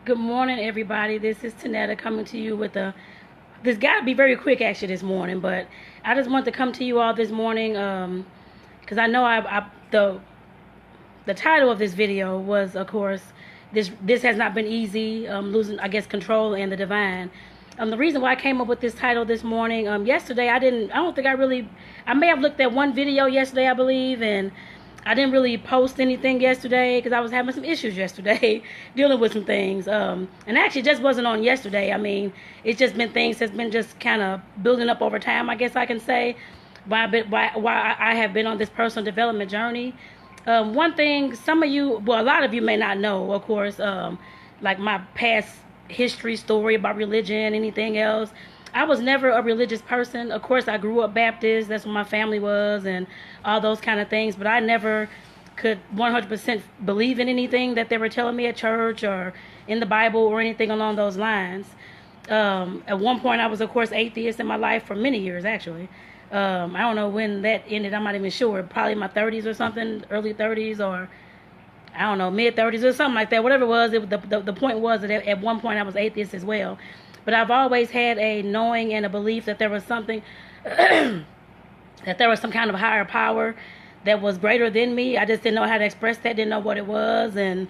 Good morning, everybody. This is Tanetta coming to you with this got to be very quick actually this morning, but I just want to come to you all this morning because I know the title of this video was, of course, this has not been easy, losing, I guess, control and the divine. The reason why I came up with this title this morning, yesterday I may have looked at one video yesterday, I believe, and I didn't really post anything yesterday because I was having some issues yesterday, dealing with some things. And actually, it just wasn't on yesterday. I mean, it's just been things that's been just kind of building up over time, I guess I can say, why I have been on this personal development journey. One thing, a lot of you may not know, of course, like my past history, story about religion, anything else. I was never a religious person. Of course, I grew up Baptist. That's what my family was and all those kind of things. But I never could 100% believe in anything that they were telling me at church or in the Bible or anything along those lines. At one point, I was, of course, atheist in my life for many years, actually. I don't know when that ended. I'm not even sure. Probably in my 30s or something, early 30s, or I don't know, mid 30s or something like that. Whatever it was, the point was that at one point I was atheist as well. But I've always had a knowing and a belief that there was something, that there was some kind of higher power that was greater than me. I just didn't know how to express that, didn't know what it was, and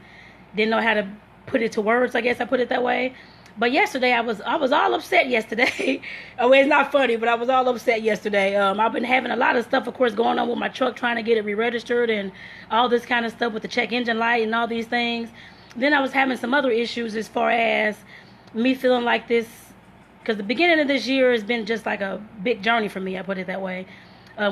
didn't know how to put it to words, I guess I put it that way. But yesterday, I was all upset yesterday. Oh, it's not funny, but I was all upset yesterday. I've been having a lot of stuff, of course, going on with my truck, trying to get it re-registered and all this kind of stuff with the check engine light and all these things. Then I was having some other issues as far as me feeling like this, because the beginning of this year has been just like a big journey for me, I put it that way,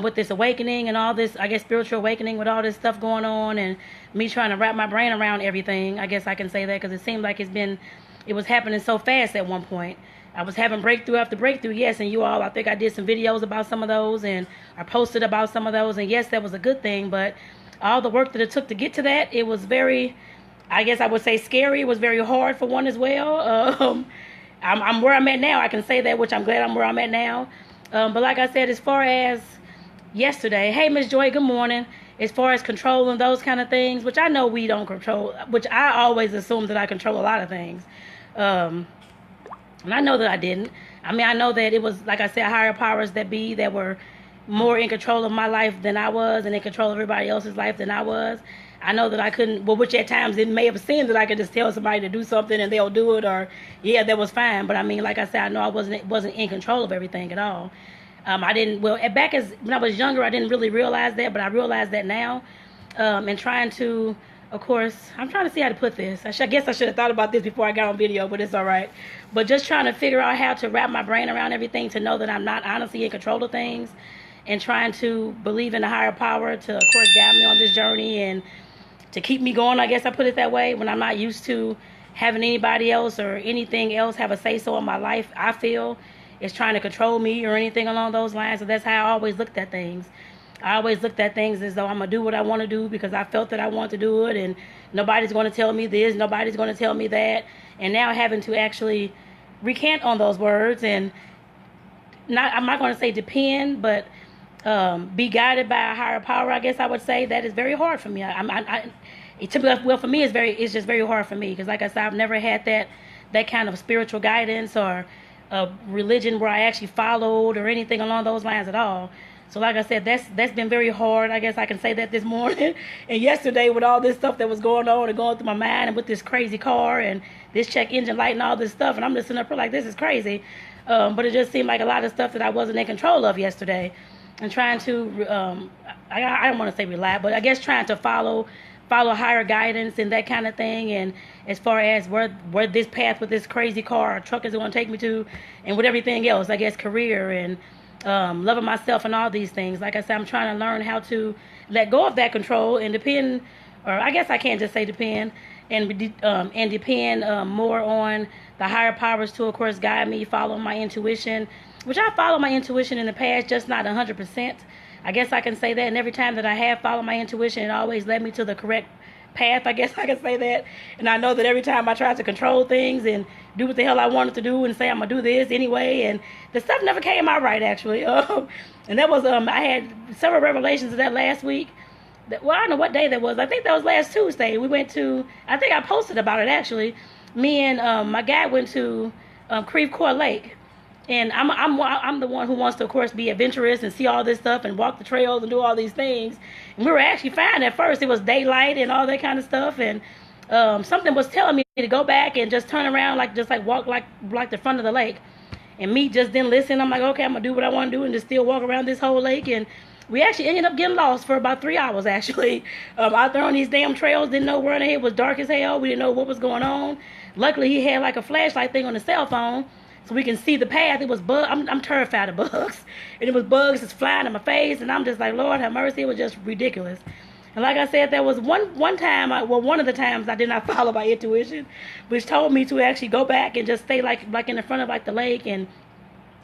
with this awakening and all this, I guess, spiritual awakening with all this stuff going on and me trying to wrap my brain around everything. I guess I can say that because it seemed like it was happening so fast at one point. I was having breakthrough after breakthrough, yes, and I think I did some videos about some of those and I posted about some of those, and yes, that was a good thing, but all the work that it took to get to that, it was very, I guess I would say, scary. It was very hard for one as well. I'm where I'm at now. I can say that, which I'm glad I'm where I'm at now. But like I said, as far as yesterday, hey, Miss Joy, good morning. As far as controlling those kind of things, which I know we don't control, which I always assume that I control a lot of things. And I know that I didn't. I mean, I know that it was, like I said, higher powers that were more in control of my life than I was and in control of everybody else's life than I was. I know that I couldn't, well, which at times it may have seemed that I could just tell somebody to do something and they'll do it, or, yeah, that was fine. But I mean, like I said, I know I wasn't in control of everything at all. When I was younger, I didn't really realize that, but I realize that now. And trying to, of course, I'm trying to see how to put this. I guess I should have thought about this before I got on video, but it's all right. But just trying to figure out how to wrap my brain around everything to know that I'm not honestly in control of things, and trying to believe in a higher power to, of course, guide me on this journey and to keep me going, I guess I put it that way, when I'm not used to having anybody else or anything else have a say-so in my life, I feel, is trying to control me or anything along those lines. So that's how I always looked at things. I always looked at things as though I'm going to do what I want to do because I felt that I want to do it, and nobody's going to tell me this, nobody's going to tell me that. And now having to actually recant on those words and I'm not going to say depend, but be guided by a higher power, I guess I would say, that is very hard for me. For me, it's just very hard for me because, like I said, I've never had that kind of spiritual guidance or a religion where I actually followed or anything along those lines at all. So like I said, that's been very hard. I guess I can say that this morning and yesterday with all this stuff that was going on and going through my mind, and with this crazy car and this check engine light and all this stuff, and I'm just sitting up here like, this is crazy. But it just seemed like a lot of stuff that I wasn't in control of yesterday. And trying to, I don't want to say rely, but I guess trying to follow higher guidance and that kind of thing. And as far as where this path with this crazy car or truck is going to take me to, and with everything else, I guess career and loving myself and all these things. Like I said, I'm trying to learn how to let go of that control and depend, or I guess I can't just say depend, and depend more on the higher powers to, of course, guide me, follow my intuition, which I followed my intuition in the past, just not 100%. I guess I can say that. And every time that I have followed my intuition, it always led me to the correct path. I guess I can say that. And I know that every time I tried to control things and do what the hell I wanted to do and say I'm going to do this anyway, and the stuff never came out right, actually. And that was, I had several revelations of that last week. Well, I don't know what day that was. I think that was last Tuesday. We went to, I think I posted about it, actually. me and my guy went to Creve Coeur Lake. And I'm the one who wants to, of course, be adventurous and see all this stuff and walk the trails and do all these things. And we were actually fine at first. It was daylight and all that kind of stuff. And something was telling me to go back and just turn around, like walk like the front of the lake. And me just didn't listen. I'm like, okay, I'm gonna do what I want to do and just still walk around this whole lake. And we actually ended up getting lost for about 3 hours actually, out there on these damn trails. Didn't know where the hell. It was dark as hell. We didn't know what was going on. Luckily, he had like a flashlight thing on the cell phone, so we can see the path. It was bug. I'm terrified of bugs, and it was bugs just flying in my face, and I'm just like, Lord have mercy. It was just ridiculous. And like I said, there was one time, one of the times I did not follow my intuition, which told me to actually go back and just stay like in the front of like the lake and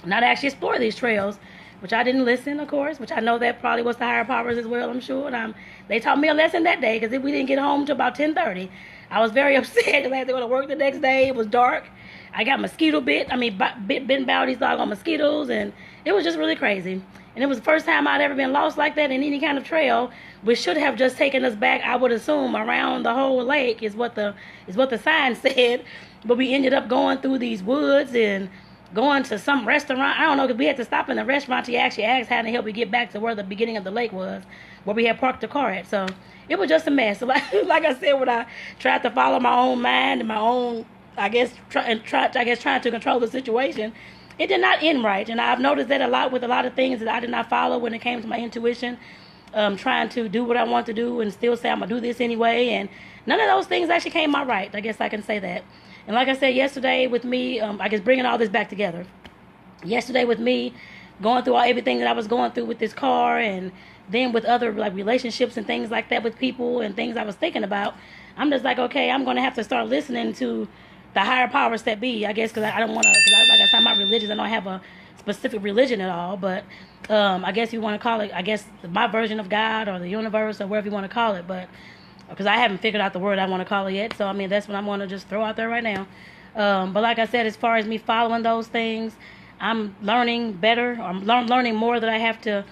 not actually explore these trails, which I didn't listen, of course, which I know that probably was the higher powers as well, I'm sure. And they taught me a lesson that day, because we didn't get home till about 10:30. I was very upset because I had to go to work the next day. It was dark. I got mosquito bitten by all these doggone mosquitoes, and it was just really crazy. And it was the first time I'd ever been lost like that in any kind of trail, which should have just taken us back, I would assume, around the whole lake is what the sign said. But we ended up going through these woods and going to some restaurant. I don't know, because we had to stop in the restaurant to actually ask how to help me get back to where the beginning of the lake was, where we had parked the car at. So it was just a mess. So like I said, when I tried to follow my own mind and my own, trying to control the situation, it did not end right. And I've noticed that a lot with a lot of things that I did not follow when it came to my intuition, trying to do what I want to do and still say I'm going to do this anyway. And none of those things actually came out right. I guess I can say that. And like I said, yesterday with me, I guess bringing all this back together. Yesterday with me going through everything that I was going through with this car, and then with other like relationships and things like that with people and things I was thinking about, I'm just like, okay, I'm going to have to start listening to the higher powers that be, I guess, because I don't want to, like I said, I'm not religious. I don't have a specific religion at all, but I guess you want to call it, I guess, my version of God or the universe or whatever you want to call it, but because I haven't figured out the word I want to call it yet, so I mean, that's what I'm going to just throw out there right now. But like I said, as far as me following those things, I'm learning better. I'm learning more, that I have to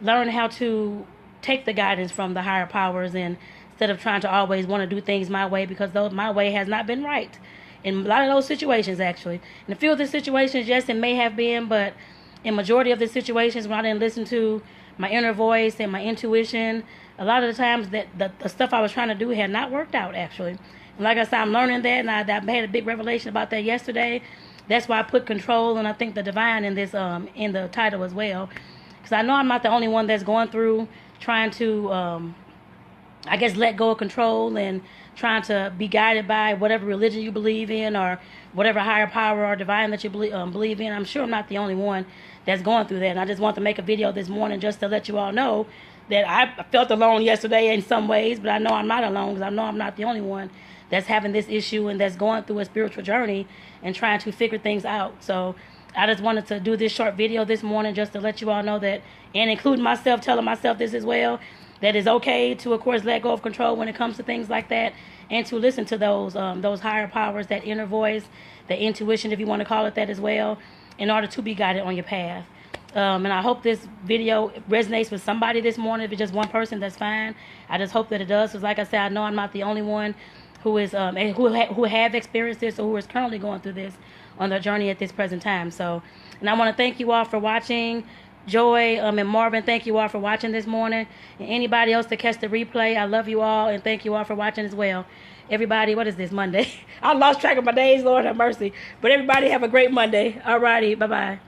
learn how to take the guidance from the higher powers, and instead of trying to always want to do things my way, because my way has not been right in a lot of those situations, actually. In a few of the situations, yes, it may have been, but in majority of the situations when I didn't listen to my inner voice and my intuition, a lot of the times that the stuff I was trying to do had not worked out, actually. And like I said, I'm learning that, and I had a big revelation about that yesterday. That's why I put control and I think the divine in this in the title as well, because I know I'm not the only one that's going through trying to I guess let go of control and trying to be guided by whatever religion you believe in or whatever higher power or divine that you believe in. I'm sure I'm not the only one that's going through that. And I just want to make a video this morning just to let you all know that I felt alone yesterday in some ways, but I know I'm not alone, because I know I'm not the only one that's having this issue and that's going through a spiritual journey and trying to figure things out. So I just wanted to do this short video this morning just to let you all know that, and including myself, telling myself this as well, that it's okay to, of course, let go of control when it comes to things like that, and to listen to those higher powers, that inner voice, the intuition, if you want to call it that as well, in order to be guided on your path. And I hope this video resonates with somebody this morning. If it's just one person, that's fine. I just hope that it does, because like I said, I know I'm not the only one who is who have experienced this or who is currently going through this on their journey at this present time. So, and I want to thank you all for watching. Joy and Marvin, thank you all for watching this morning. And anybody else to catch the replay, I love you all, and thank you all for watching as well. Everybody, what is this, Monday? I lost track of my days, Lord have mercy. But everybody have a great Monday. Alrighty, bye-bye.